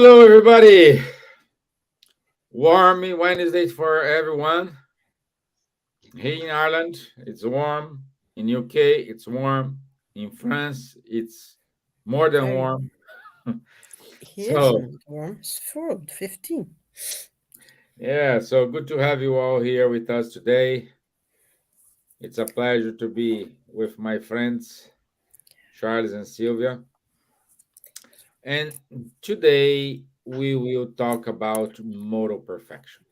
Hello, everybody. Warm Wednesday for everyone. Here in Ireland, it's warm. In UK, it's warm. In France, it's more than Very warm. here's So, not warm. It's 15. yeah, so good to have you all here with us today. It's a pleasure to be with my friends, Charles and Silvia. And today we will talk about moral perfection.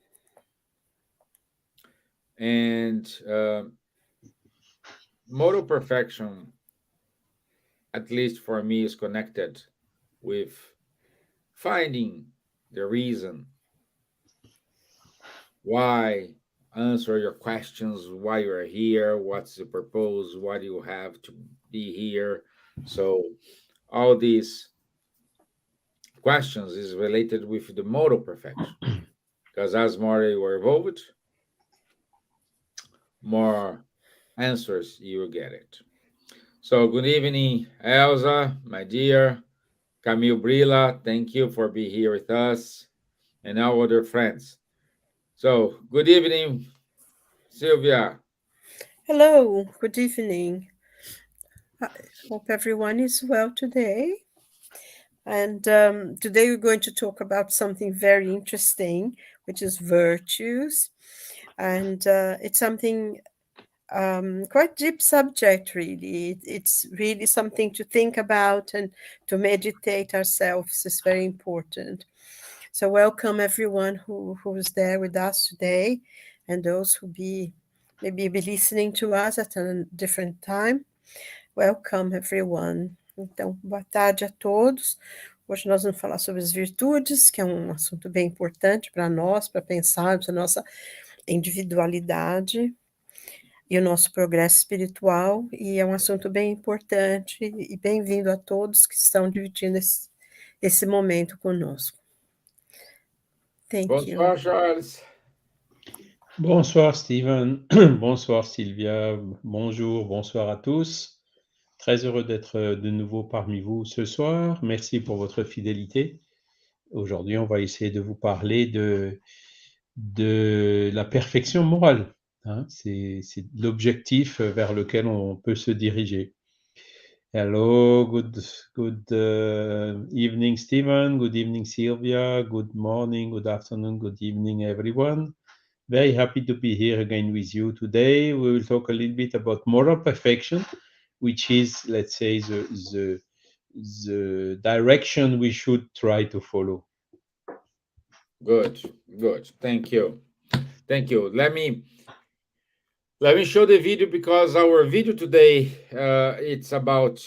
And moral perfection, at least for me, is connected with finding the reason why, answer your questions, why you're here, what's the purpose, why do you have to be here. So all these questions is related with the moral perfection, because as more you are evolved, more answers you will get it. So good evening, Elsa, my dear. Camille Brilla, thank you for being here with us and our other friends. So, good evening, Silvia. Hello, good evening. I hope everyone is well today. And today we're going to talk about something very interesting, which is virtues. And it's something quite deep subject, really. It's really something to think about and to meditate ourselves is very important. So welcome everyone who's there with us today, and those who maybe be listening to us at a different time. Welcome everyone. Então, boa tarde a todos. Hoje nós vamos falar sobre as virtudes, que é um assunto bem importante para nós, para pensarmos a nossa individualidade e o nosso progresso espiritual, e é um assunto bem importante, e bem-vindo a todos que estão dividindo esse momento conosco. Thank you. Bonsoir, Charles. Bonsoir Stevan, bonsoir Silvia, bonjour, bonsoir à tous. Très heureux d'être de nouveau parmi vous ce soir. Merci pour votre fidélité. Aujourd'hui, on va essayer de vous parler de la perfection morale. Hein. C'est l'objectif vers lequel on peut se diriger. Hello, good evening, Steven. Good evening, Silvia. Good morning, good afternoon, good evening, everyone. Very happy to be here again with you today. We will talk a little bit about moral perfection, which is, let's say, the direction we should try to follow. Good, good. Thank you. Thank you. Let me show the video because our video today it's about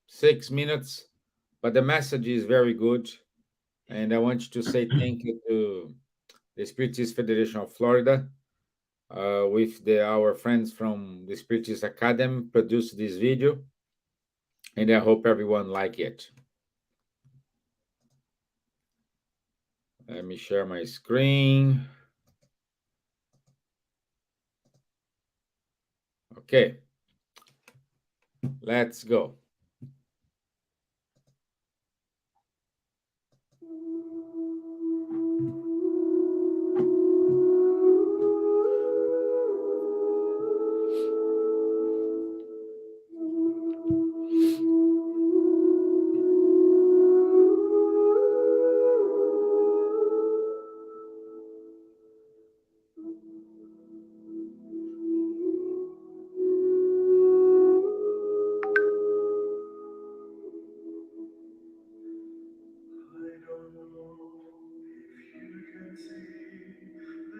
6 minutes, but the message is very good. And I want to say thank you to the Spiritist Federation of Florida, with our friends from the Spiritist Academy produced this video, and I hope everyone like it. Let me share my screen. Okay, let's go.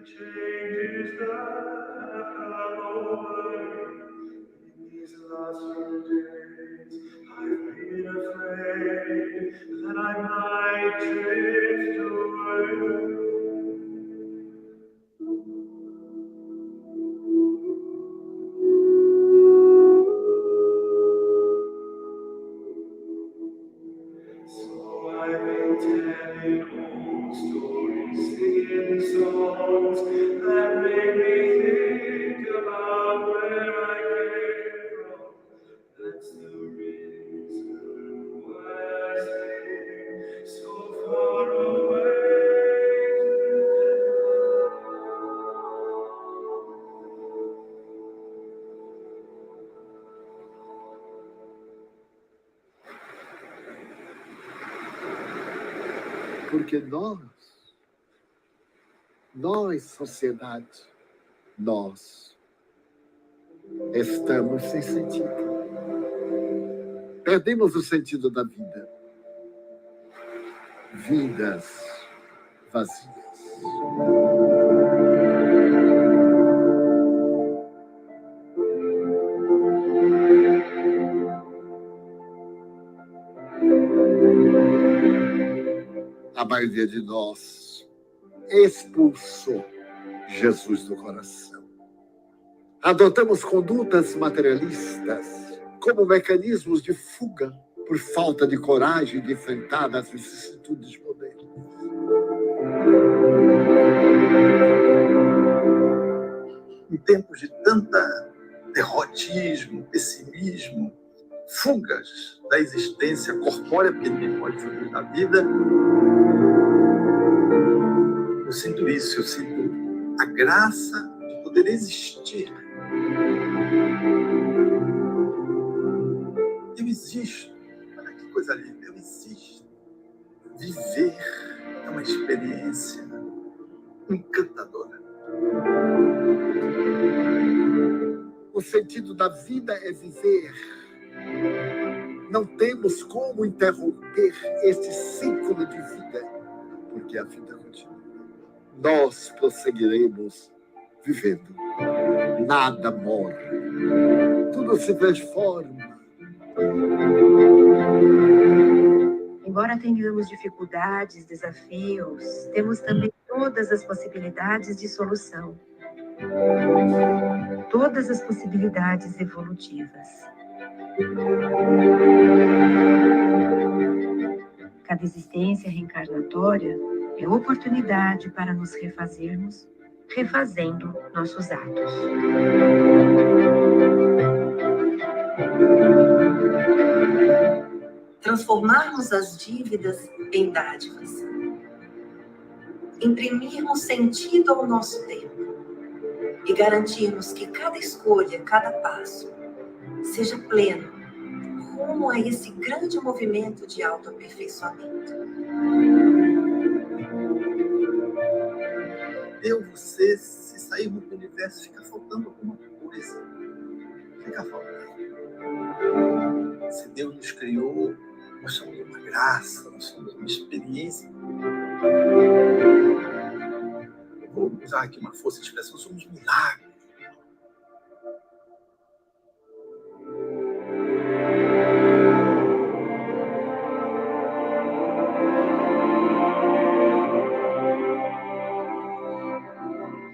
Changes that have come over in these last few days. I've been afraid that I might drift away. So I've been telling old stories, singing songs that make me think about where I came from. That's the reason why I sing. Porque nós, sociedade, nós estamos sem sentido. Perdemos o sentido da vida. Vidas vazias. A maioria de nós expulsou Jesus do coração. Adotamos condutas materialistas como mecanismos de fuga por falta de coragem de enfrentar as vicissitudes modernas. Em tempos de tanta derrotismo, pessimismo, fugas da existência corpórea, porque ninguém pode fugir da vida, eu sinto isso, eu sinto a graça de poder existir. Eu existo. Olha que coisa linda, eu existo. Viver é uma experiência encantadora. O sentido da vida é viver. Não temos como interromper esse ciclo de vida, porque a vida continua. Nós prosseguiremos vivendo. Nada morre. Tudo se transforma. Embora tenhamos dificuldades, desafios, temos também todas as possibilidades de solução. Todas as possibilidades evolutivas. Cada existência reencarnatória é oportunidade para nos refazermos, refazendo nossos atos. Transformarmos as dívidas em dádivas. Imprimirmos sentido ao nosso tempo e garantirmos que cada escolha, cada passo, seja pleno, rumo a esse grande movimento de autoaperfeiçoamento. Eu, você, se sairmos do universo, fica faltando alguma coisa. Fica faltando. Se Deus nos criou, nós somos uma graça, nós somos uma experiência. Vou usar aqui uma força de expressão, somos milagres.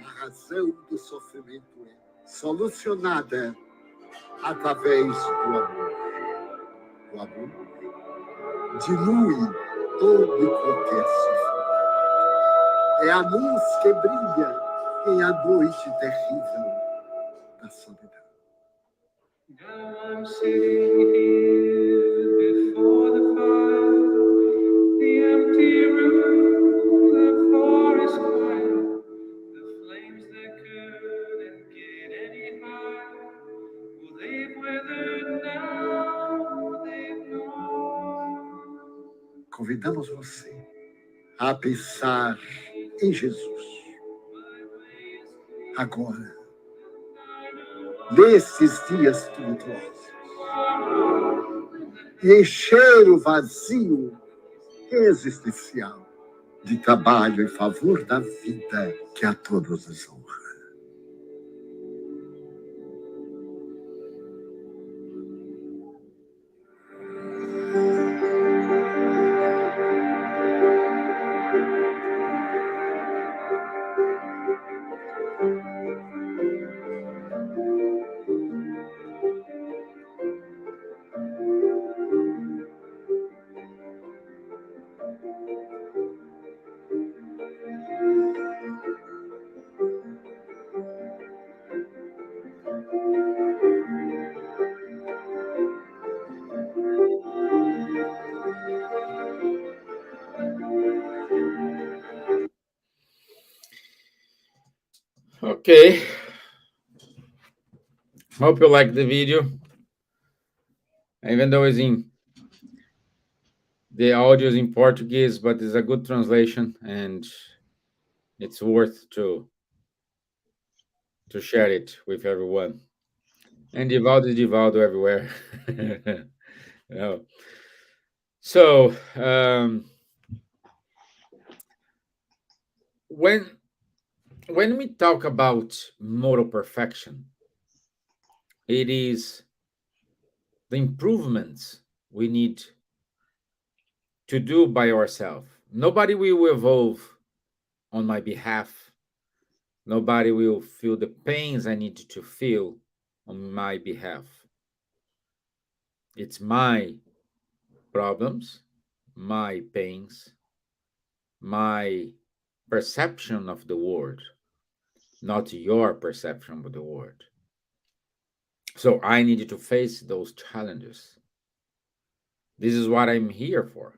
A razão do sofrimento é solucionada através do amor. O amor dilui todo e qualquer sofrimento. É a luz que brilha em a noite terrível da solidão. Now I'm sitting here before the fire, the empty room, the forest quiet, the flames that couldn't get any higher. Well, they've withered now, they've gone. Convidamos você a pensar em Jesus. Agora, nesses dias tumultuosos, e encher o vazio existencial de trabalho em favor da vida que a todos nos honra. Okay. Hope you like the video. Even though it's in The audio is in Portuguese, but it's a good translation, and it's worth to share it with everyone. And Divaldo is Divaldo everywhere. You know. So when we talk about moral perfection, it is the improvements we need to do by ourselves. Nobody will evolve on my behalf. Nobody will feel the pains I need to feel on my behalf. It's my problems, my pains, my perception of the world, not your perception of the world. So I needed to face those challenges. This is what I'm here for.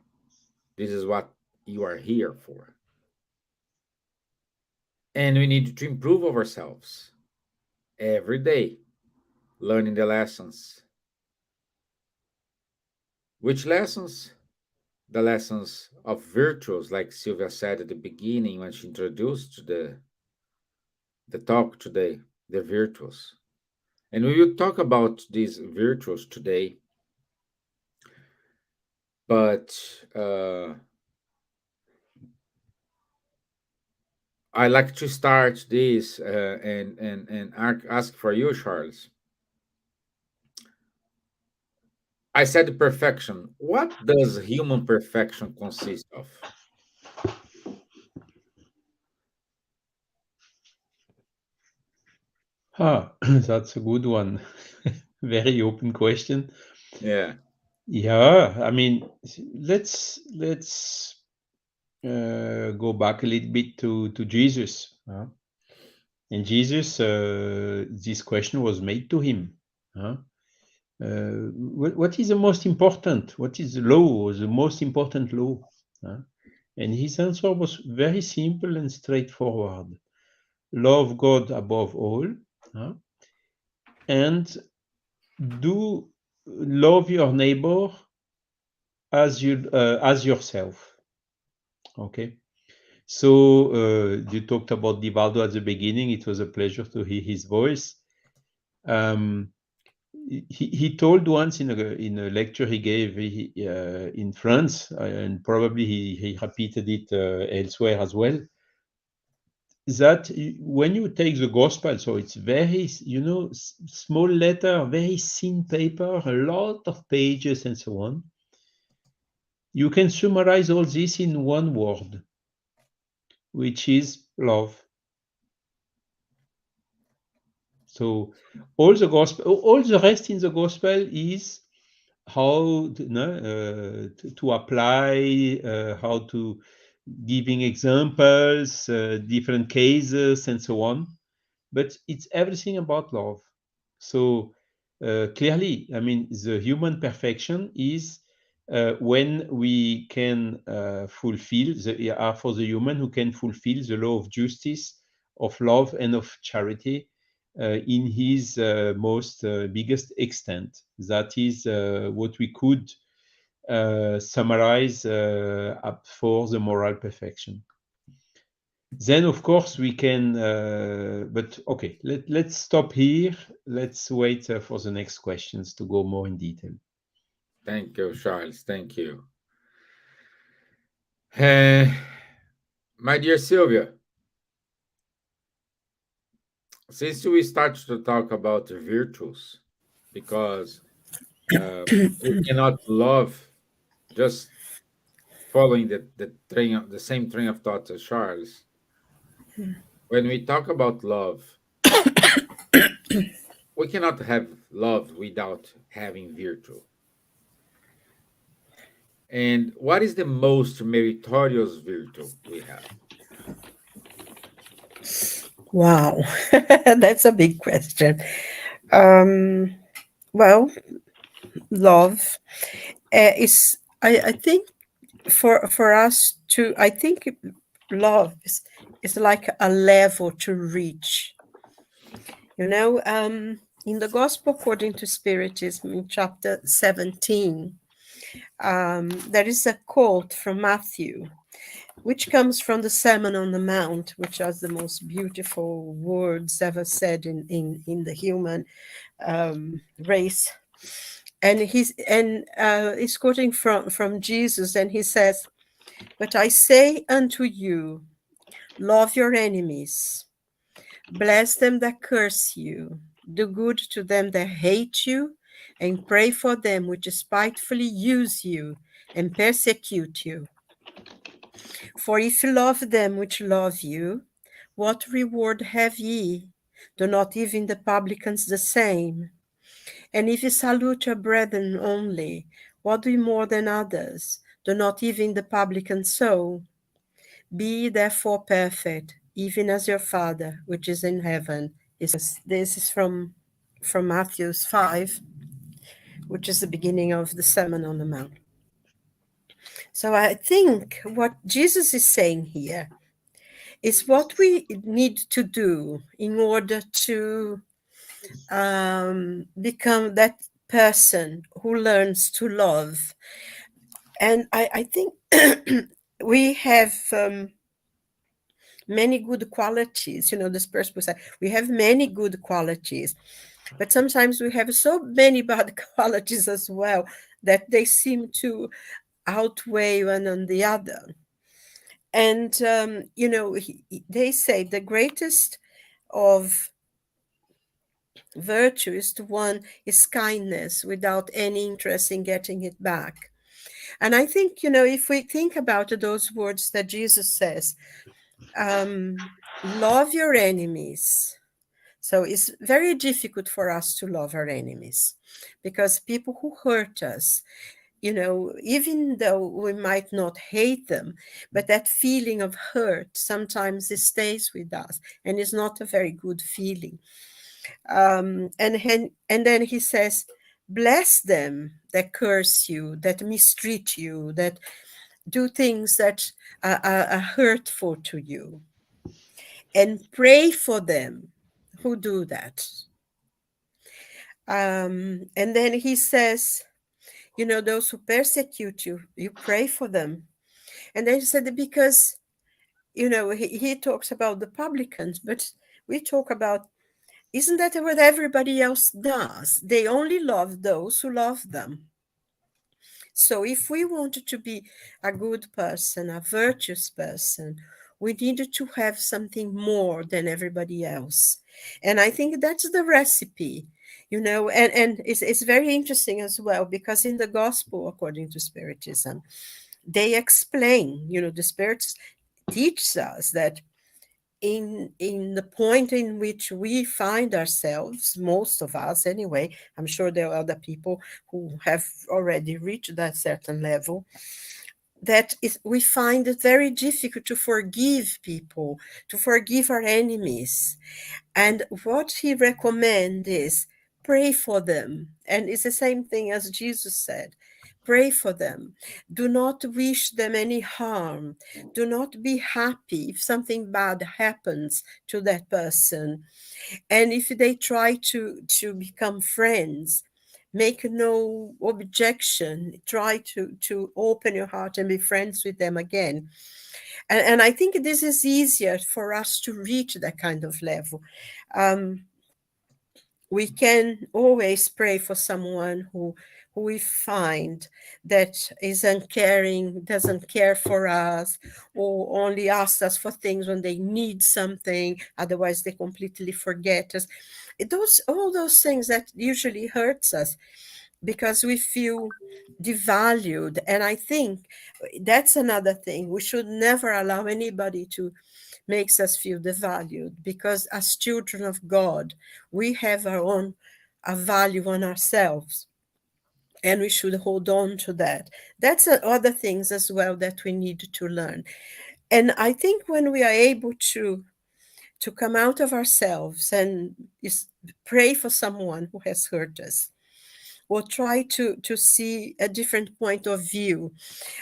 This is what you are here for. And we need to improve ourselves every day, learning the lessons. Which lessons? The lessons of virtues, like Silvia said at the beginning when she introduced the talk today, the virtues. And we will talk about these virtues today, but I like to start this and ask for you, Charles. I said perfection. What does human perfection consist of? That's a good one. Very open question. Yeah. Yeah, I mean, let's go back a little bit to Jesus. And Jesus, this question was made to him. What is the most important? What is the law, the most important law? And his answer was very simple and straightforward. Love God above all, and do love your neighbor as yourself. Okay. So you talked about Divaldo at the beginning. It was a pleasure to hear his voice. He told once in a lecture he gave in France, and probably he repeated it elsewhere as well, that when you take the gospel, so it's very, small letter, very thin paper, a lot of pages and so on, you can summarize all this in one word, which is love. So all the rest in the gospel is how to apply, how to giving examples, different cases, and so on. But it's everything about love. So clearly, I mean, the human perfection is when we can fulfill for the human who can fulfill the law of justice, of love, and of charity in his most biggest extent. That is what we could summarize up for the moral perfection. Then, of course, we can, but okay, let's stop here. Let's wait for the next questions to go more in detail. Thank you, Charles. Thank you. My dear Silvia, since we start to talk about the virtues, because we cannot love just following the same train of thought as Charles. When we talk about love, we cannot have love without having virtue. And what is the most meritorious virtue we have? Wow, that's a big question. Well, love is, I think, for us to, I think love is like a level to reach. In the Gospel according to Spiritism, in chapter 17, There is a quote from Matthew, which comes from the Sermon on the Mount, which are the most beautiful words ever said in the human race. And he's quoting from Jesus, and he says, "But I say unto you, love your enemies, bless them that curse you, do good to them that hate you, and pray for them which spitefully use you and persecute you. For if you love them which love you, what reward have ye? Do not even the publicans the same? And if you salute your brethren only, what do you more than others? Do not even the publicans so? Be ye therefore perfect, even as your Father which is in heaven is." This is from Matthew 5, which is the beginning of the Sermon on the Mount. So I think what Jesus is saying here is what we need to do in order to become that person who learns to love. And I think we have many good qualities. This person will say, we have many good qualities, but sometimes we have so many bad qualities as well that they seem to outweigh one on the other. And, they say the greatest of virtue is the one is kindness without any interest in getting it back. And I think, if we think about those words that Jesus says, love your enemies. So it's very difficult for us to love our enemies, because people who hurt us, even though we might not hate them, but that feeling of hurt sometimes it stays with us, and it's not a very good feeling. And then he says, bless them that curse you, that mistreat you, that do things that are hurtful to you, and pray for them who do that. And then he says, those who persecute you, you pray for them. And then he said, because, he talks about the publicans, but we talk about, isn't that what everybody else does? They only love those who love them. So if we wanted to be a good person, a virtuous person, we needed to have something more than everybody else. And I think that's the recipe, and it's very interesting as well, because in the gospel, according to Spiritism, they explain, the Spirits teach us that in the point in which we find ourselves, most of us anyway, I'm sure there are other people who have already reached that certain level, that is, we find it very difficult to forgive people, to forgive our enemies. And what he recommends is pray for them. And it's the same thing as Jesus said. Pray for them. Do not wish them any harm. Do not be happy if something bad happens to that person. And if they try to become friends, make no objection. Try to open your heart and be friends with them again. And I think this is easier for us to reach that kind of level. We can always pray for someone who we find that is uncaring, doesn't care for us, or only asks us for things when they need something. Otherwise, they completely forget us. All those things that usually hurts us, because we feel devalued. And I think that's another thing. We should never allow anybody to makes us feel devalued, because as children of God, we have our own value on ourselves, and we should hold on to that. That's other things as well that we need to learn. And I think when we are able to come out of ourselves and pray for someone who has hurt us, or try to see a different point of view.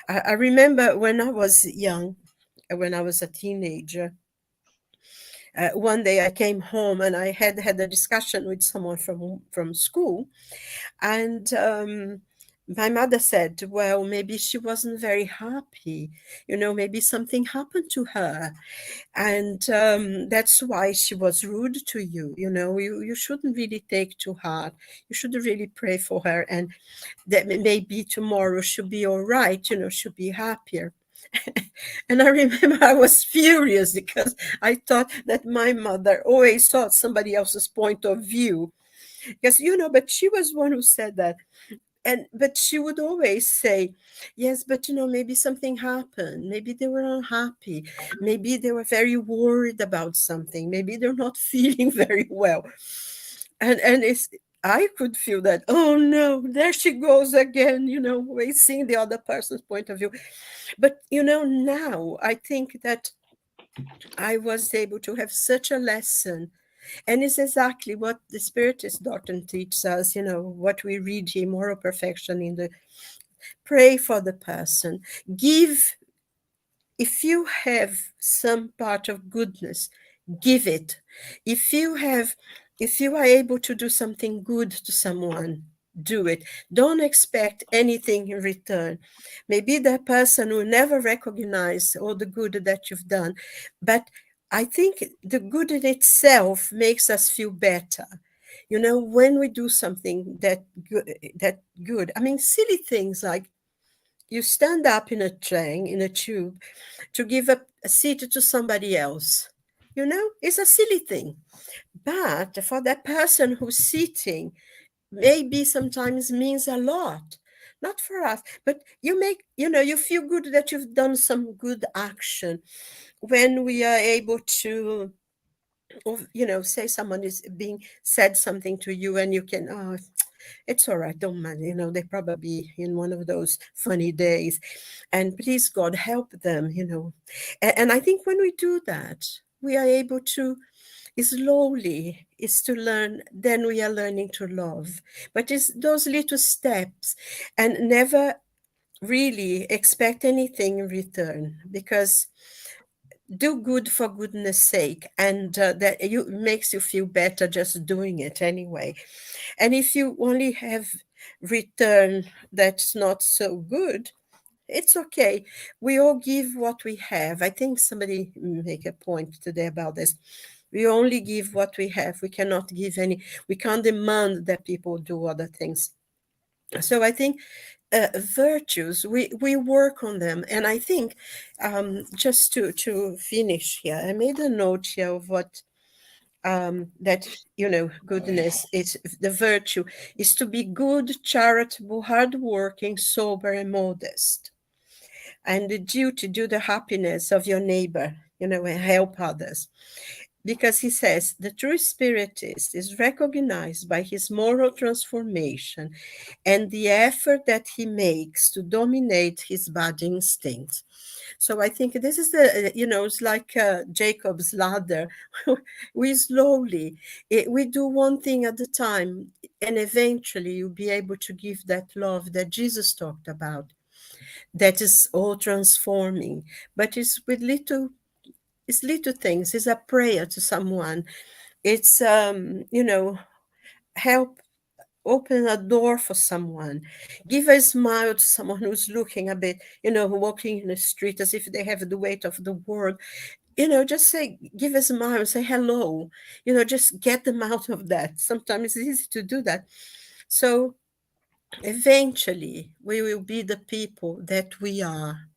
I remember when I was young, when I was a teenager, one day I came home and I had a discussion with someone from school, and my mother said, well, maybe she wasn't very happy. Maybe something happened to her. And that's why she was rude to you. You shouldn't really take to heart. You should really pray for her. And that maybe tomorrow she'll be all right. She'll be happier. And I remember I was furious because I thought that my mother always saw somebody else's point of view. Because, but she was one who said that. But she would always say, yes, but maybe something happened. Maybe they were unhappy. Maybe they were very worried about something. Maybe they're not feeling very well. And I could feel that, oh no, there she goes again, always seeing the other person's point of view. But now I think that I was able to have such a lesson. And it's exactly what the Spiritist doctrine teaches us, what we read here, moral perfection in the pray for the person. If you have some part of goodness, give it. If you are able to do something good to someone, do it. Don't expect anything in return. Maybe that person will never recognize all the good that you've done, but I think the good in itself makes us feel better. When we do something that good. I mean, silly things like you stand up in a train, in a tube, to give a seat to somebody else. It's a silly thing. But for that person who's sitting, maybe sometimes means a lot. Not for us, but you feel good that you've done some good action. When we are able to, say someone is being said something to you and you can, oh, it's all right, don't mind, they probably in one of those funny days, and please God help them, and I think when we do that, we are able to slowly is to learn, then we are learning to love. But it's those little steps, and never really expect anything in return, because do good for goodness sake, and that makes you feel better just doing it anyway. And if you only have return that's not so good, it's okay. We all give what we have. I think somebody make a point today about this. We only give what we have. We cannot give any, we can't demand that people do other things. So I think virtues, we work on them. And I think just to finish here, I made a note here of what that goodness is. The virtue is to be good, charitable, hardworking, sober, and modest. And the duty, do the happiness of your neighbor, and help others. Because he says the true spiritist is recognized by his moral transformation and the effort that he makes to dominate his bad instincts. So I think this is it's like Jacob's ladder. We slowly, we do one thing at a time, and eventually you'll be able to give that love that Jesus talked about, that is all transforming. But it's little things. It's a prayer to someone. It's help open a door for someone, give a smile to someone who's looking a bit, walking in the street as if they have the weight of the world. Just say, give a smile, say hello, just get them out of that. Sometimes it's easy to do that. So eventually we will be the people that we are.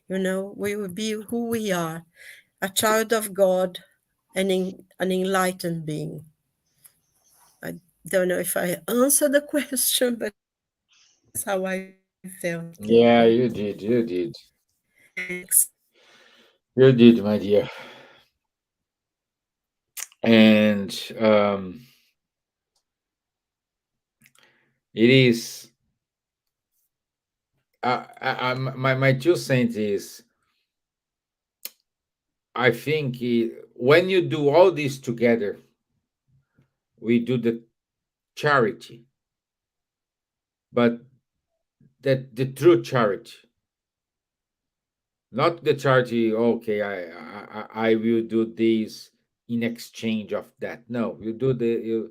We will be who we are, a child of God, an enlightened being. I don't know if I answered the question, but that's how I felt Yeah, thinking. you did. You did. Thanks. You did, my dear. And it is. My 2 cents is. I think when you do all this together, we do the charity, but that the true charity, not the charity. Okay, I will do this in exchange of that. No, you do that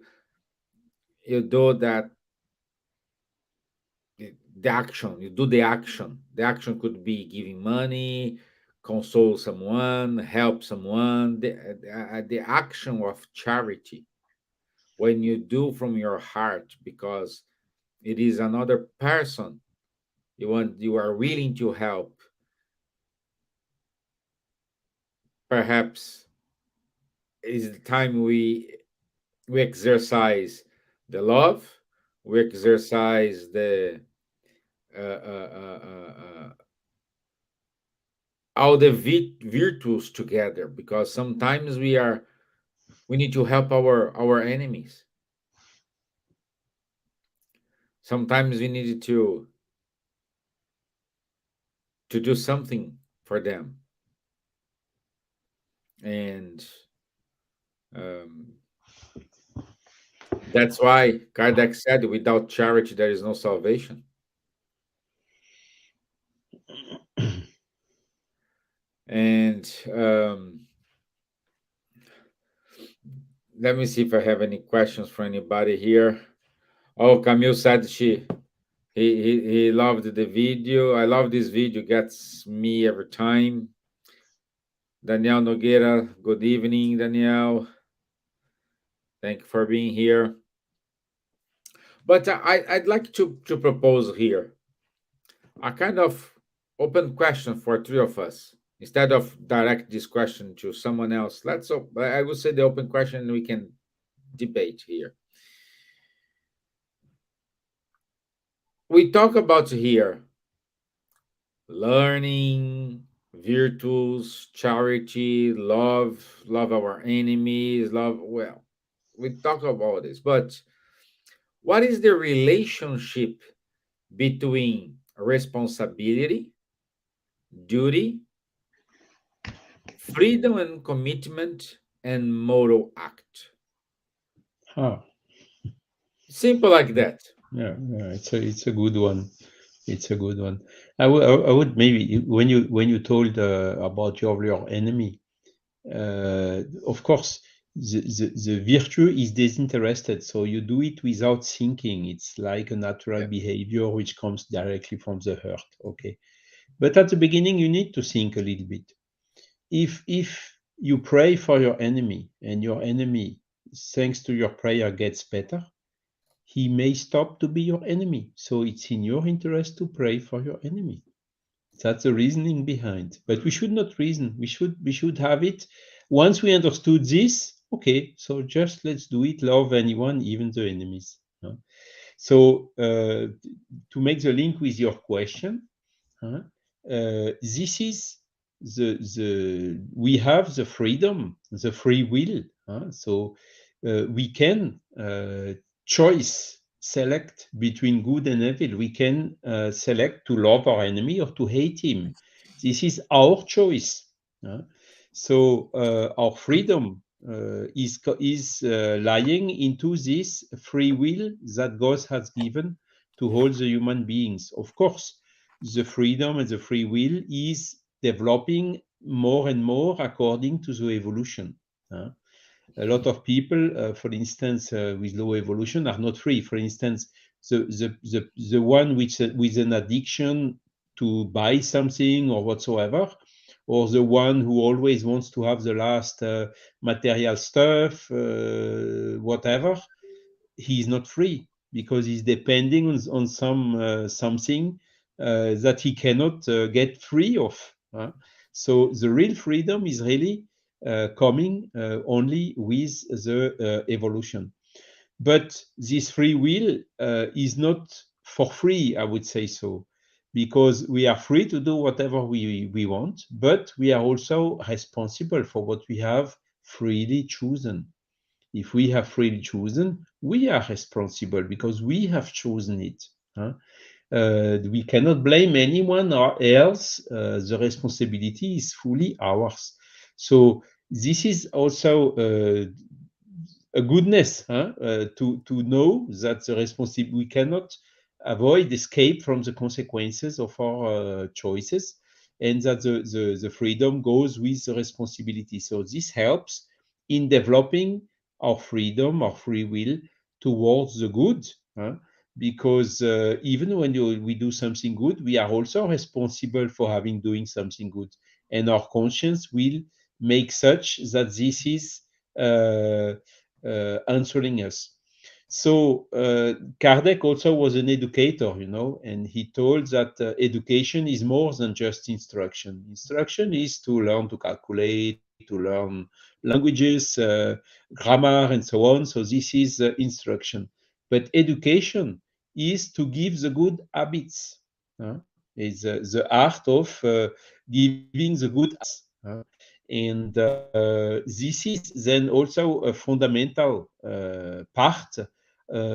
the action. You do the action. The action could be giving money, console someone, help someone. The action of charity, when you do from your heart, because it is another person you are willing to help. Perhaps is the time we exercise the love, we exercise the uh, uh, uh, uh, uh, all the virtues together, because sometimes we need to help our enemies. Sometimes we need to do something for them, and um, that's why Kardec said, "Without charity, there is no salvation." And let me see if I have any questions for anybody here. Oh, Camille said he loved the video. I love this video; gets me every time. Daniel Nogueira, good evening, Daniel. Thank you for being here. But I'd like to propose here a kind of open question for three of us. Instead of direct this question to someone else, I would say the open question, we can debate here. We talk about here learning, virtues, charity, love our enemies, love, well, we talk about this, but what is the relationship between responsibility, duty, freedom and commitment, and moral act? Ah, Simple like that. yeah, it's a good one. It's a good one. I would maybe when you told about your enemy, of course, the virtue is disinterested, so you do it without thinking. It's like a natural Yeah. behavior which comes directly from the heart. Okay, but at the beginning, you need to think a little bit. If you pray for your enemy and your enemy, thanks to your prayer, gets better, he may stop to be your enemy. So it's in your interest to pray for your enemy. That's the reasoning behind. But we should not reason. We should have it. Once we understood this, okay, so just let's do it. Love anyone, even the enemies. So to make the link with your question, this is we have the freedom, the free will. So we can choice select between good and evil. We can select to love our enemy or to hate him. This is our choice. So our freedom is lying into this free will that God has given to all the human beings. Of course, the freedom and the free will is developing more and more according to the evolution. A lot of people, for instance, with low evolution are not free. For instance, the one with an addiction to buy something or whatsoever, or the one who always wants to have the last material stuff, whatever, he is not free because he's depending on something that he cannot get free of. So the real freedom is really coming only with the evolution. But this free will is not for free, I would say so, because we are free to do whatever we want, but we are also responsible for what we have freely chosen. If we have freely chosen, we are responsible because we have chosen it. We cannot blame anyone or else. The responsibility is fully ours. So this is also a goodness to know that the responsibility, we cannot avoid escape from the consequences of our choices, and that the freedom goes with the responsibility. So this helps in developing our freedom, our free will towards the good. because even when we do something good, we are also responsible for having doing something good, and our conscience will make such that this is uh, answering us. So Kardec also was an educator, and he told that education is more than just instruction. Instruction is to learn to calculate, to learn languages, grammar, and so on. So this is instruction. But education is to give the good habits. Is the art of giving the good habits. And this is then also a fundamental part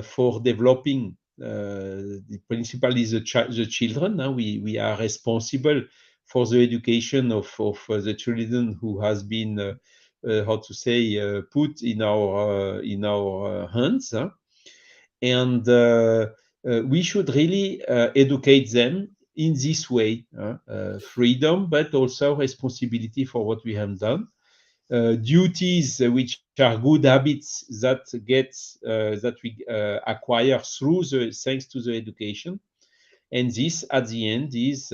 for developing the principal is the children. We are responsible for the education of the children who has been how to say put in our hands, and we should really educate them in this way, freedom, but also responsibility for what we have done, duties which are good habits that we acquire thanks to the education, and this at the end is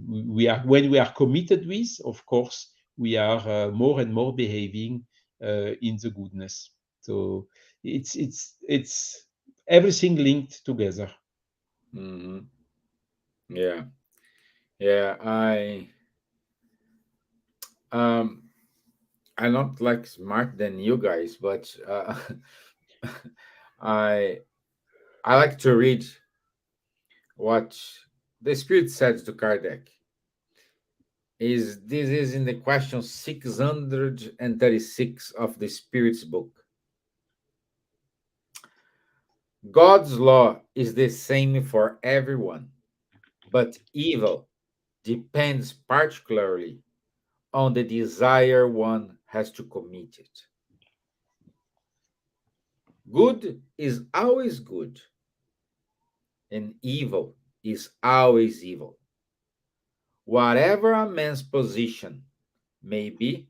we are when we are committed with, of course, we are more and more behaving in the goodness. So it's everything linked together. Hmm. Yeah, yeah. Um, I'm not like smart than you guys, but I I like to read what the Spirit said to Kardec. This is in the question 636 of the Spirit's book. God's law is the same for everyone, but evil depends particularly on the desire one has to commit it. Good is always good, and evil is always evil. Whatever a man's position may be,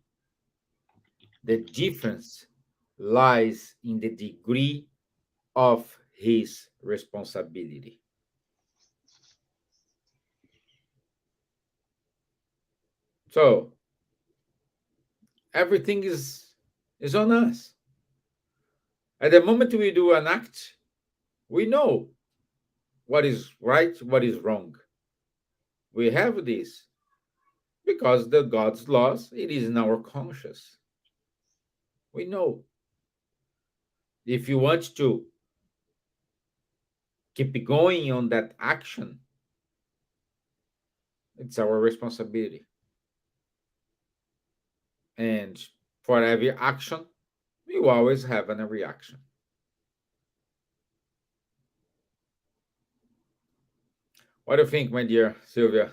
the difference lies in the degree of his responsibility. So everything is on us. At the moment we do an act, we know what is right, what is wrong. We have this because the God's laws, it is in our conscience. We know. If you want to keep going on that action, it's our responsibility. And for every action, you always have a reaction. What do you think, my dear Silvia?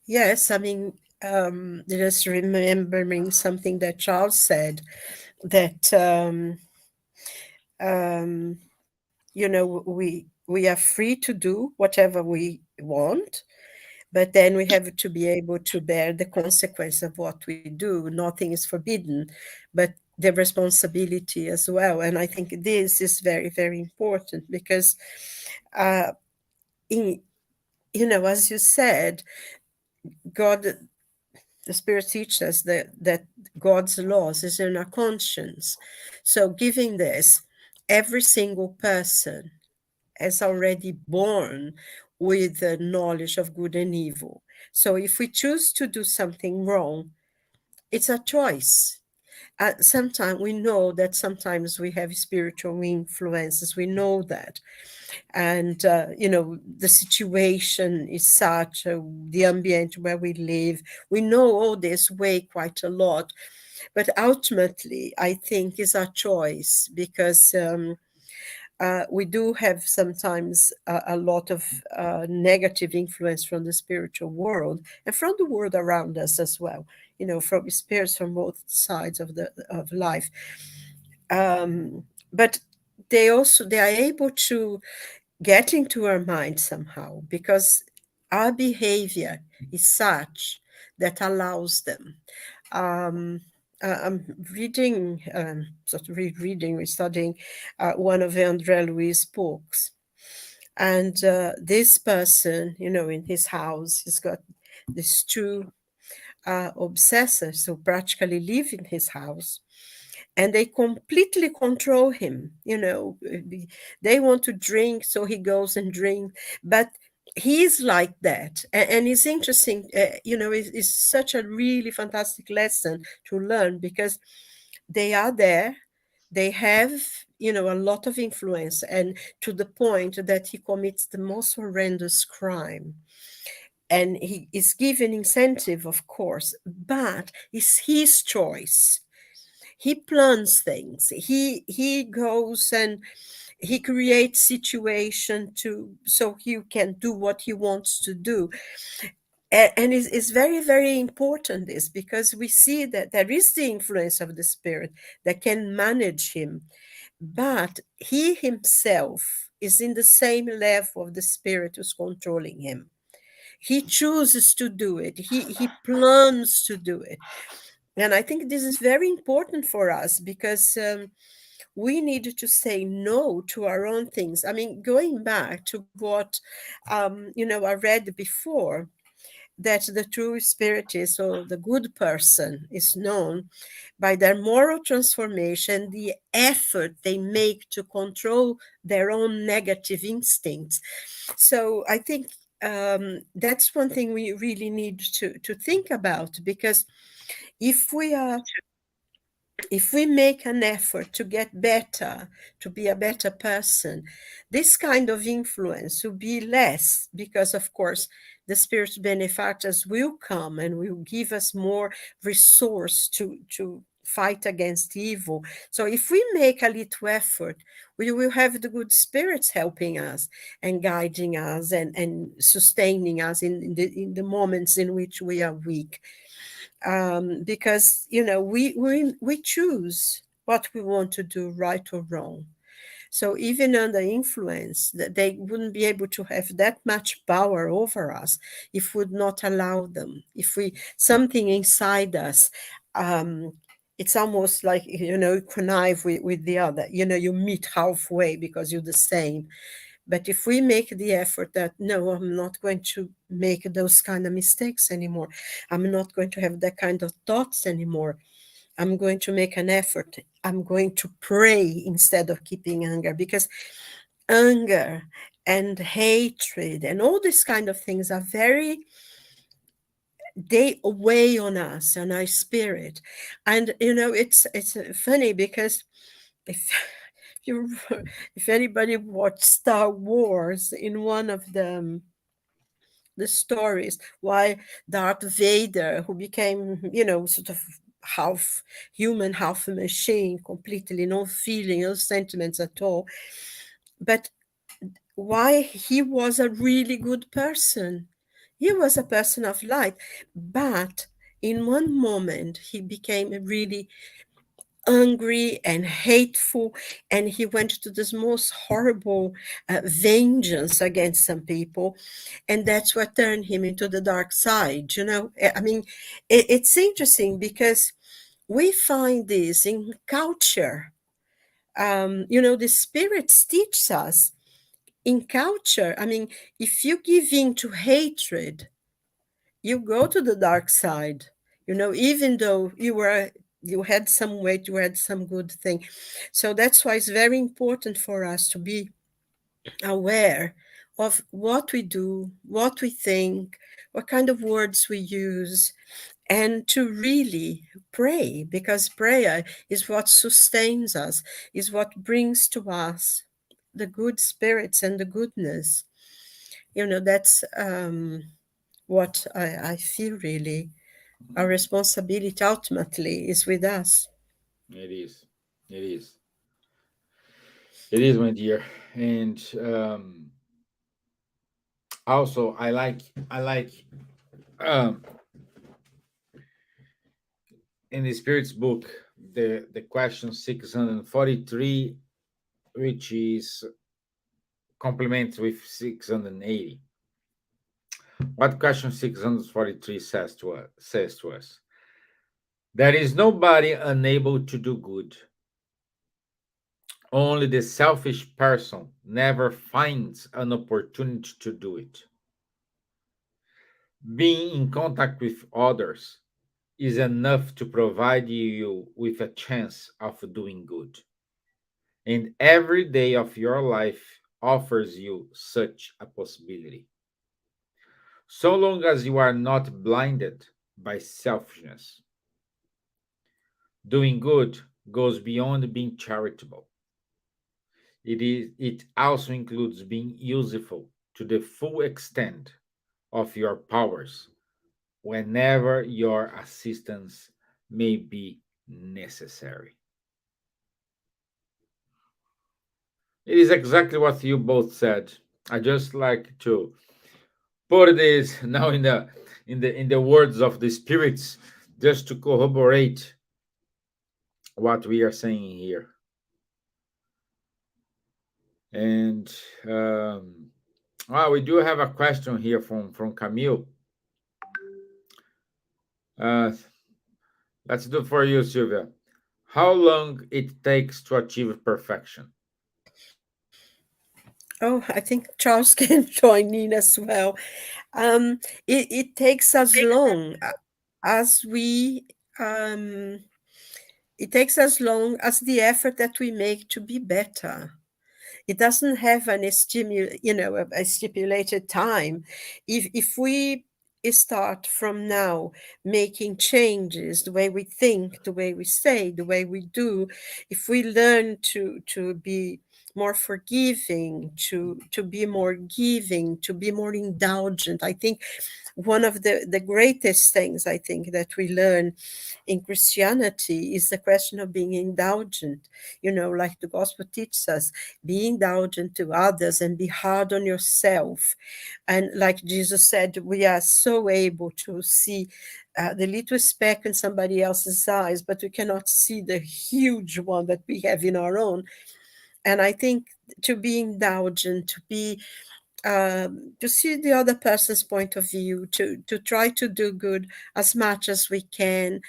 Yes, I mean, just remembering something that Charles said, that we are free to do whatever we want, but then we have to be able to bear the consequence of what we do. Nothing is forbidden, but the responsibility as well. And I think this is very, very important because, uh, in, as you said, God, the Spirit teaches us that God's laws is in our conscience. So, giving this, every single person is already born with the knowledge of good and evil. So, if we choose to do something wrong, it's a choice. Sometimes we know that sometimes we have spiritual influences. We know that, and the situation is such, the ambient where we live, we know all this way quite a lot, but ultimately I think is our choice, because we do have sometimes a lot of negative influence from the spiritual world and from the world around us as well, from spirits from both sides of life, but they are able to get into our mind somehow, because our behavior is such that allows them. I'm reading, sort of rereading, studying one of Andre Louis' books. And this person, in his house, he's got these two obsessors who practically live in his house. And they completely control him. They want to drink, so he goes and drinks. But he's like that. And it's interesting, it's such a really fantastic lesson to learn, because they are there. They have, a lot of influence, and to the point that he commits the most horrendous crime. And he is given incentive, of course, but it's his choice. He plans things. He goes and he creates situation so he can do what he wants to do. And it's very, very important, this, because we see that there is the influence of the spirit that can manage him, but he himself is in the same level of the spirit who's controlling him. He chooses to do it. He plans to do it. And I think this is very important for us, because we need to say no to our own things. I mean, going back to what, I read before, that the true spiritist, or the good person, is known by their moral transformation, the effort they make to control their own negative instincts. So I think that's one thing we really need to think about, because if we make an effort to get better, to be a better person, this kind of influence will be less, because, of course, the spiritual benefactors will come and will give us more resource to fight against evil. So if we make a little effort, we will have the good spirits helping us and guiding us and sustaining us in the moments in which we are weak. Because we choose what we want to do, right or wrong. So even under influence, that they wouldn't be able to have that much power over us if we would not allow them. If something inside us, it's almost like, connive with the other. You meet halfway because you're the same. But if we make the effort that, no, I'm not going to make those kind of mistakes anymore. I'm not going to have that kind of thoughts anymore. I'm going to make an effort. I'm going to pray instead of keeping anger, because anger and hatred and all these kind of things are they weigh on us and our spirit. And, it's funny, because if if anybody watched Star Wars, in one of the stories, why Darth Vader, who became, sort of half human, half a machine, completely no feeling, no sentiments at all, but why he was a really good person. He was a person of light, but in one moment he became a really angry and hateful, and he went to this most horrible vengeance against some people, and that's what turned him into the dark side. I mean, it's interesting, because we find this in culture. The spirits teach us in culture. I mean, if you give in to hatred, you go to the dark side, even though you had some weight, you had some good thing. So that's why it's very important for us to be aware of what we do, what we think, what kind of words we use, and to really pray, because prayer is what sustains us, is what brings to us the good spirits and the goodness. That's what I feel really. Our responsibility ultimately is with us. It is. It is. It is, my dear. And also, I like um, in the Spirit's book, the question 643, which is complements with 680. What question 643 says to us? There is nobody unable to do good. Only the selfish person never finds an opportunity to do it. Being in contact with others is enough to provide you with a chance of doing good. And every day of your life offers you such a possibility. So long as you are not blinded by selfishness. Doing good goes beyond being charitable. It also includes being useful to the full extent of your powers whenever your assistance may be necessary. It is exactly what you both said. I just like to put this now in the words of the spirits, just to corroborate what we are saying here. And we do have a question here from Camille. Uh, let's do for you, Silvia. How long it takes to achieve perfection? Oh, I think Charles can join in as well. It takes as long as we it takes as long as the effort that we make to be better. It doesn't have a stipulated time. If we start from now making changes, the way we think, the way we say, the way we do, if we learn to be more forgiving, to be more giving, to be more indulgent, I think one of the greatest things I think that we learn in Christianity is the question of being indulgent. Like the gospel teaches us, be indulgent to others and be hard on yourself. And like Jesus said, we are so able to see the little speck in somebody else's eyes, but we cannot see the huge one that we have in our own. And I think to be indulgent, to see the other person's point of view, to try to do good as much as we can,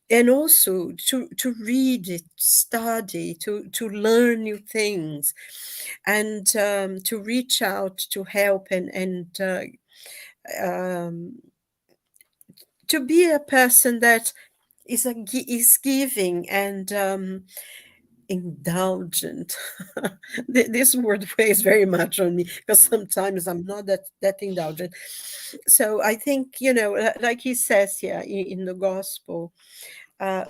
and also to read it, study, to learn new things, and to reach out to help, and to be a person that is giving and indulgent. This word weighs very much on me because sometimes I'm not that indulgent. So I think, like he says here in the gospel,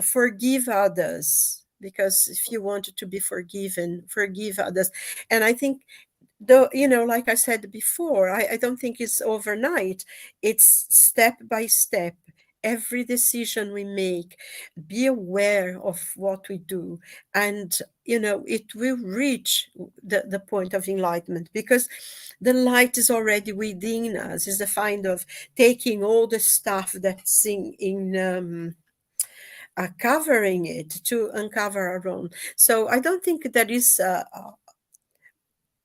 forgive others, because if you wanted to be forgiven, forgive others. And I think, though, like I said before, I don't think it's overnight. It's step by step. Every decision we make, be aware of what we do, and it will reach the point of enlightenment, because the light is already within us. Is the find of taking all the stuff that's in covering it to uncover our own. So I don't think there is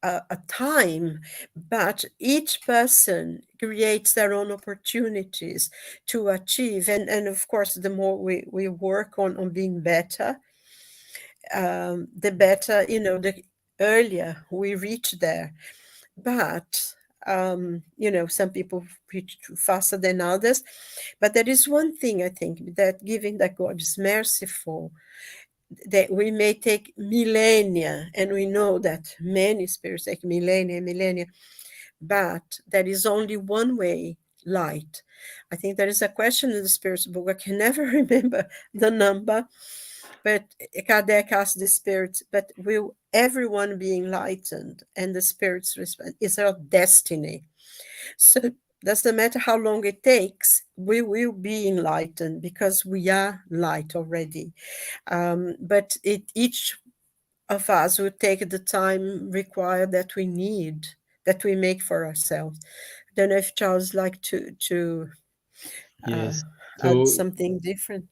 a time, but each person creates their own opportunities to achieve. And of course, the more we work on being better, the better, the earlier we reach there. But some people reach faster than others. But there is one thing, I think, that given that God is merciful, that we may take millennia, and we know that many spirits take millennia, but there is only one way, light. I think there is a question in the spirits book, I can never remember the number, but Kardec asked the spirits, but will everyone be enlightened? And the spirits respond, it's our destiny. So doesn't matter how long it takes, we will be enlightened because we are light already. But each of us will take the time required that we need, that we make for ourselves. I don't know if Charles like to Yes. add So something different.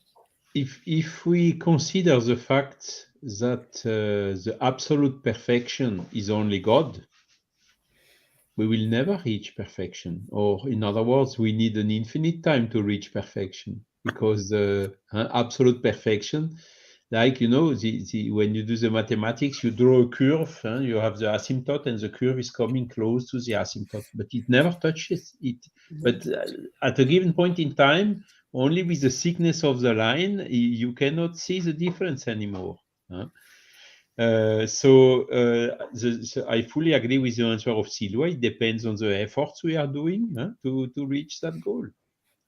if we consider the fact that the absolute perfection is only God, we will never reach perfection. Or in other words, we need an infinite time to reach perfection. because absolute perfection, like when you do the mathematics, you draw a curve, you have the asymptote, and the curve is coming close to the asymptote, but it never touches it. But at a given point in time, only with the thickness of the line, you cannot see the difference anymore. I fully agree with the answer of Silvia. It depends on the efforts we are doing to reach that goal.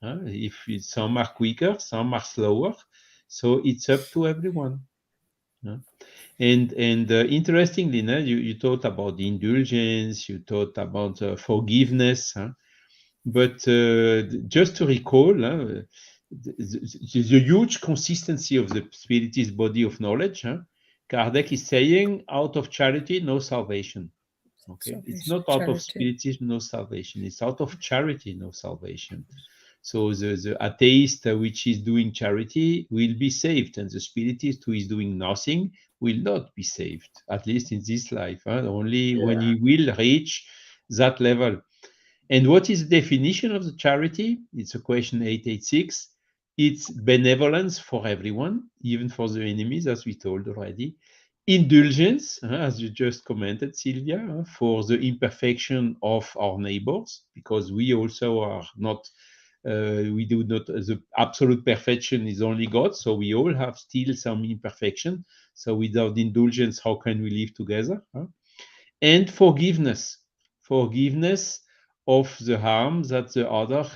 If some are quicker, some are slower, so it's up to everyone. And interestingly, you thought about the indulgence, you thought about forgiveness, but just to recall, the huge consistency of the Spiritist body of knowledge. Kardec is saying, out of charity, no salvation. Okay, it's not out of Spiritism, no salvation. It's out of charity, no salvation. So the atheist which is doing charity will be saved, and the Spiritist who is doing nothing will not be saved, at least in this life. Only when he will reach that level. And what is the definition of the charity? It's a question 886. It's benevolence for everyone, even for the enemies, as we told already. Indulgence, as you just commented, Silvia, for the imperfection of our neighbors, because we also are not, we do not, the absolute perfection is only God, so we all have still some imperfection. So without indulgence, how can we live together? And forgiveness of the harm that the other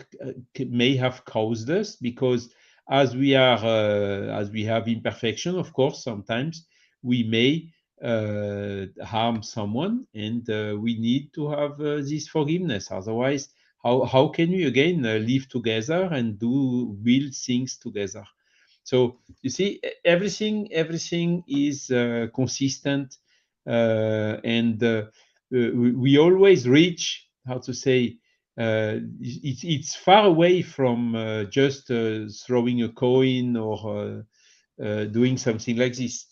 may have caused us, because as we have imperfection, of course, sometimes we may harm someone, and we need to have this forgiveness. Otherwise, how can we again live together and build things together? So you see, everything is consistent, and we always reach, how to say, it's far away from just throwing a coin or doing something like this.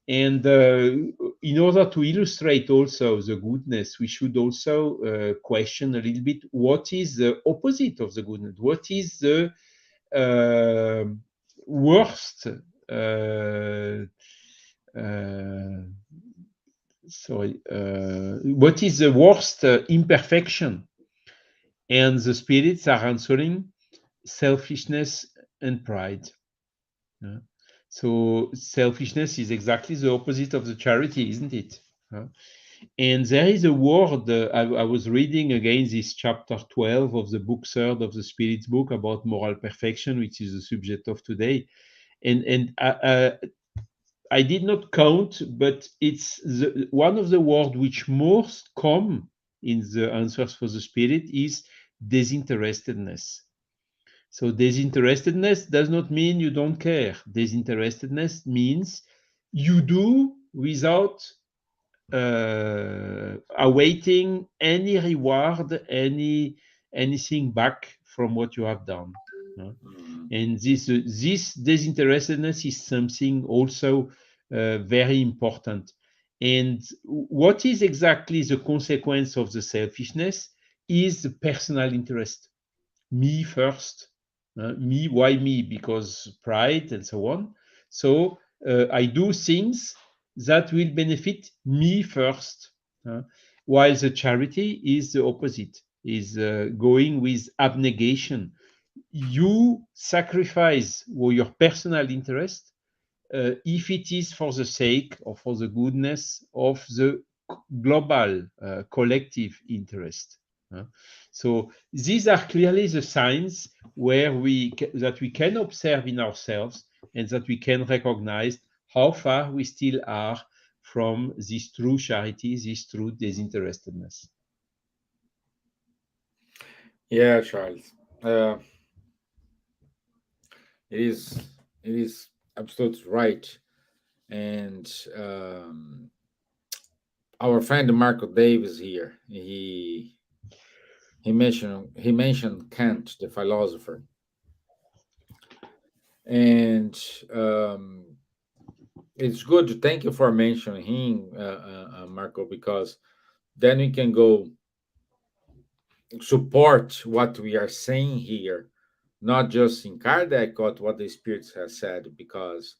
And in order to illustrate also the goodness, we should also question a little bit what is the opposite of the goodness. What is the worst what is the worst imperfection? And the spirits are answering selfishness and pride. So selfishness is exactly the opposite of the charity, isn't it? And there is a word, I was reading again this chapter 12 of the book 3rd of the Spirit's book about moral perfection, which is the subject of today. And I did not count, but it's one of the words which most come in the answers for the Spirit is disinterestedness. So disinterestedness does not mean you don't care. Disinterestedness means you do without awaiting any reward, anything back from what you have done. And this disinterestedness is something also very important. And what is exactly the consequence of the selfishness is the personal interest. Me first. Me, why me? Because pride and so on. So I do things that will benefit me first, while the charity is the opposite, is going with abnegation. You sacrifice your personal interest if it is for the sake or for the goodness of the global collective interest. So these are clearly the signs where that we can observe in ourselves, and that we can recognize how far we still are from this true charity, this true disinterestedness. Yeah, Charles. It is absolutely right. And our friend Marco Davis here, he mentioned Kant, the philosopher. And it's good. Thank you for mentioning him, Marco, because then we can go support what we are saying here not just in Kardec, but what the spirits has said, because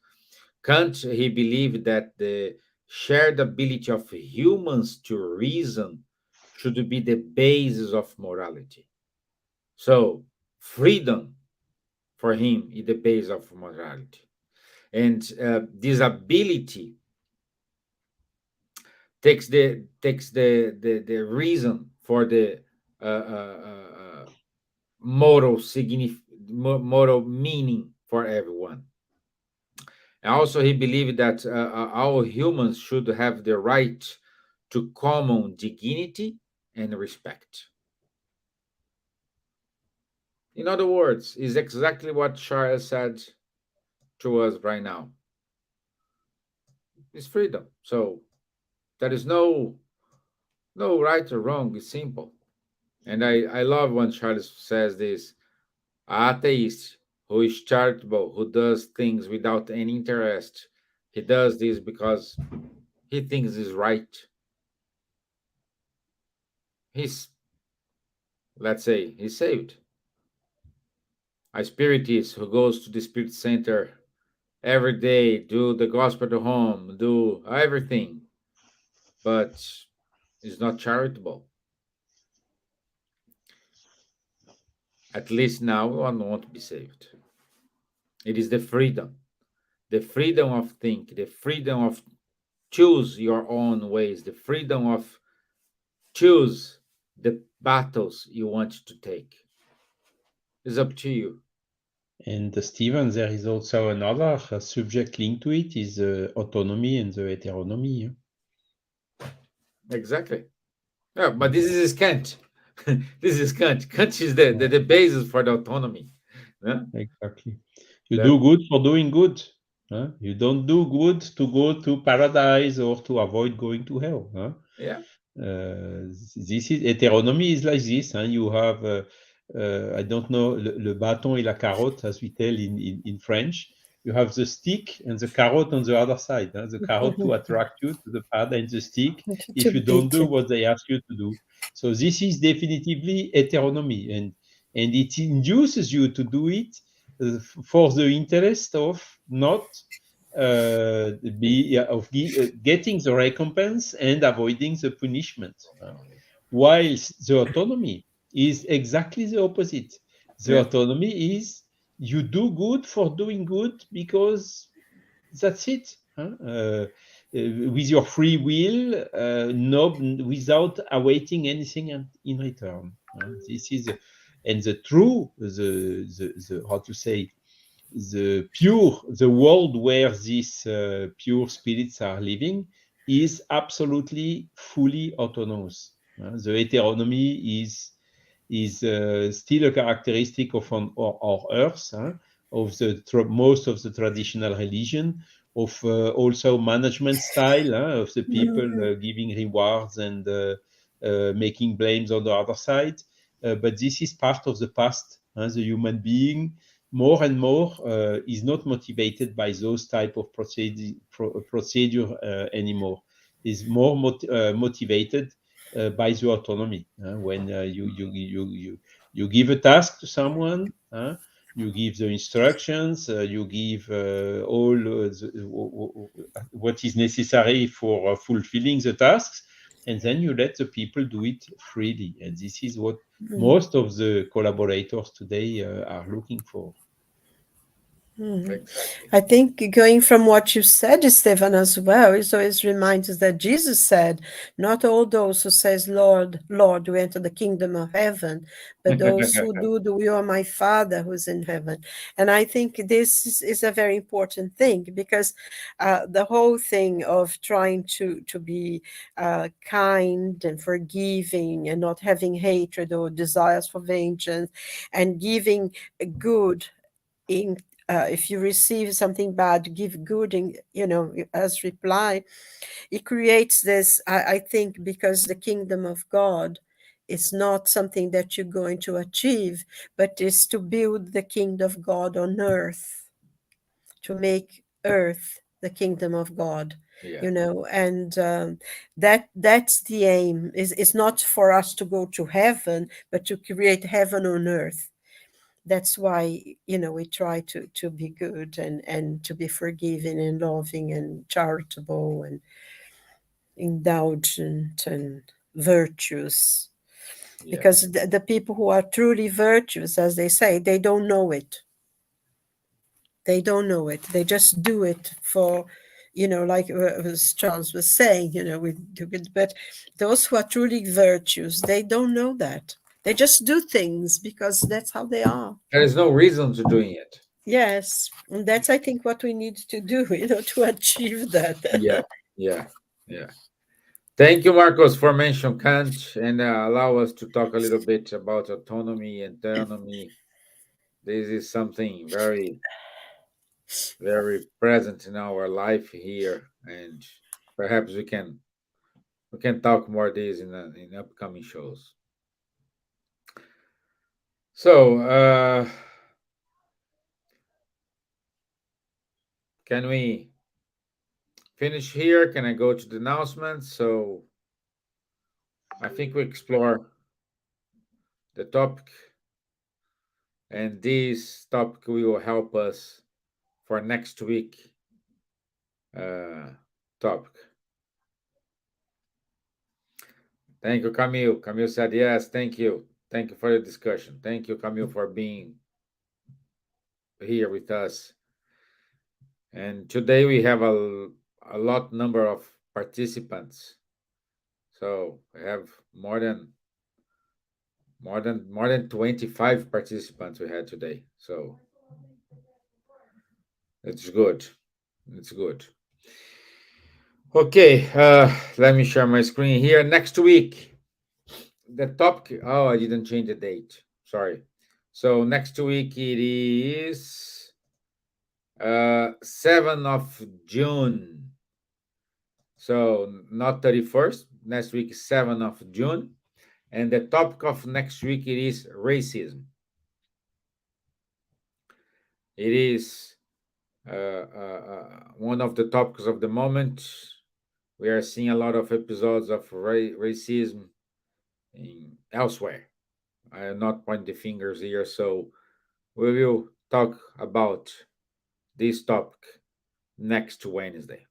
Kant, he believed that the shared ability of humans to reason should be the basis of morality. So, freedom for him is the base of morality. And this ability takes the reason for the moral moral meaning for everyone. And also, he believed that all humans should have the right to common dignity and respect. In other words, is exactly what Charles said to us right now. It's freedom. So there is no right or wrong. It's simple. And I love when Charles says this: atheist who is charitable, who does things without any interest, he does this because he thinks is right. He's, let's say, he's saved. A spiritist who goes to the spirit center every day, do the gospel to home, do everything, but is not charitable. At least now one won't be saved. It is the freedom of think, the freedom of choose your own ways, the freedom of choose the battles you want to take. It's up to you. And Steven, there is also another subject linked to it, is autonomy and the heteronomy. Exactly. Yeah, but this is Kant. This is Kant. Kant is the basis for the autonomy. Yeah? Exactly. You do good for doing good. Huh? You don't do good to go to paradise or to avoid going to hell. Huh? Yeah. This is heteronomy is like this. Huh? You have, I don't know, le bâton et la carotte, as we tell in French. You have the stick and the carrot on the other side. Huh? The carrot to attract you to the path, and the stick if you don't do what they ask you to do. So this is definitively heteronomy, and it induces you to do it for the interest of not getting the recompense and avoiding the punishment. Whilst the autonomy is exactly the opposite. The autonomy is you do good for doing good because that's it. With your free will, without awaiting anything in return. This is, and the true, the how to say, the world where these pure spirits are living is absolutely fully autonomous. The heteronomy is still a characteristic of our earth, of most of the traditional religion, of also management style of the people giving rewards and making blames on the other side. But this is part of the past. The human being more and more is not motivated by those type of procedure anymore. Is more motivated by the autonomy. When you give a task to someone, you give the instructions, you give all what is necessary for fulfilling the tasks, and then you let the people do it freely. And this is what most of the collaborators today are looking for. Exactly. I think going from what you said, Stevan, as well, it always reminds us that Jesus said, not all those who says, Lord, Lord, will enter the kingdom of heaven, but those who do the will of my Father who's in heaven. And I think this is a very important thing, because the whole thing of trying to be kind and forgiving and not having hatred or desires for vengeance and giving good in if you receive something bad, give good, in, as reply. It creates this, I think, because the kingdom of God is not something that you're going to achieve, but is to build the kingdom of God on earth, to make earth the kingdom of God. And that's the aim. It's not for us to go to heaven, but to create heaven on earth. That's why, we try to be good and to be forgiving and loving and charitable and indulgent and virtuous. Because Yes. the people who are truly virtuous, as they say, they don't know it. They don't know it. They just do it for, like as Charles was saying, but those who are truly virtuous, they don't know that. They just do things because that's how they are. There is no reason to doing it. Yes, and that's, I think, what we need to do, to achieve that. Yeah, yeah, yeah. Thank you, Marcos, for mentioning Kant and allow us to talk a little bit about autonomy and autonomy. This is something very, very present in our life here, and perhaps we can talk more this in upcoming shows. So, can we finish here? Can I go to the announcements? So, I think we explore the topic, and this topic will help us for next week topic. Thank you, Camille. Camille said yes. Thank you. Thank you for the discussion. Thank you, Camille, for being here with us. And today we have a lot number of participants. So we have more than 25 participants we had today. So it's good. It's good. Okay, let me share my screen here. Next week, the topic. Oh, I didn't change the date. Sorry. So next week it is 7th of June. So not 31st. Next week is 7th of June. And the topic of next week it is racism. It is one of the topics of the moment. We are seeing a lot of episodes of racism elsewhere. I am not pointing the fingers here, so we will talk about this topic next Wednesday.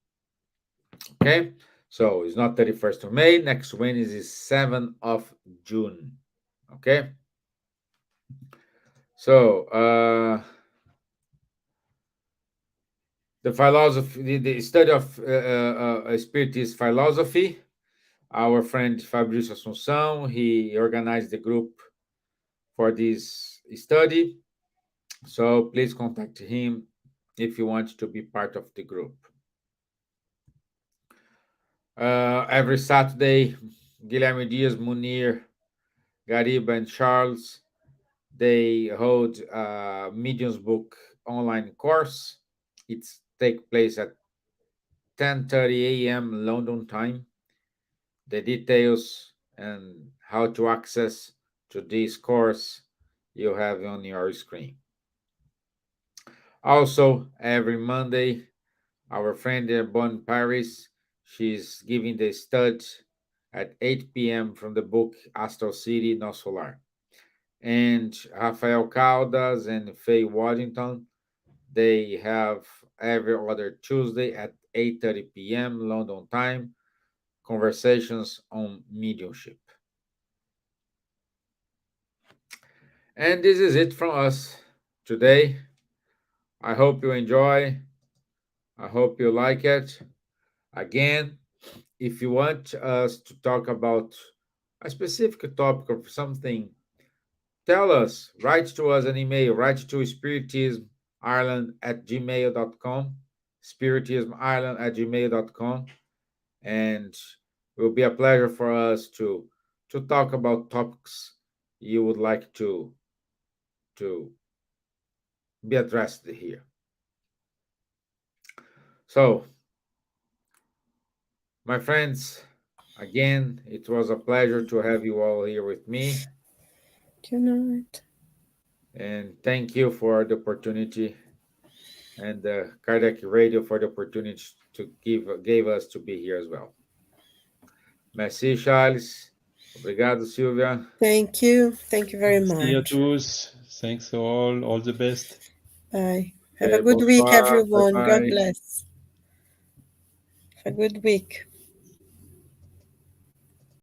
Okay, so it's not 31st of May. Next Wednesday is 7th of June. Okay, so the philosophy, the study of Spiritist philosophy. Our friend Fabrício Assunção, he organized the group for this study. So please contact him if you want to be part of the group. Every Saturday, Guilherme Dias, Munir, Gariba, and Charles, they hold a Medium's Book online course. It takes place at 10:30 a.m. London time. The details and how to access to this course you have on your screen. Also, every Monday, our friend Bon Paris, she's giving the stud at 8 p.m. from the book Astral City, No Solar. And Rafael Caldas and Faye Waddington, they have every other Tuesday at 8:30 p.m. London time, conversations on mediumship. And this is it from us today. I hope you enjoy. I hope you like it. Again, if you want us to talk about a specific topic of something, tell us. Write to us an email. Write to spiritismireland@gmail.com. Spiritismireland@gmail.com. And it will be a pleasure for us to talk about topics you would like to be addressed here. So, my friends, again, it was a pleasure to have you all here with me. Good night. And thank you for the opportunity and the Kardec Radio for the opportunity to gave us to be here as well. Merci, Charles. Obrigado, Silvia. Thank you. Thank you very See you much. tous. Thanks all the best. Bye. Have a good week, Bonsoir. everyone. God Bye-bye. bless. Have a good week.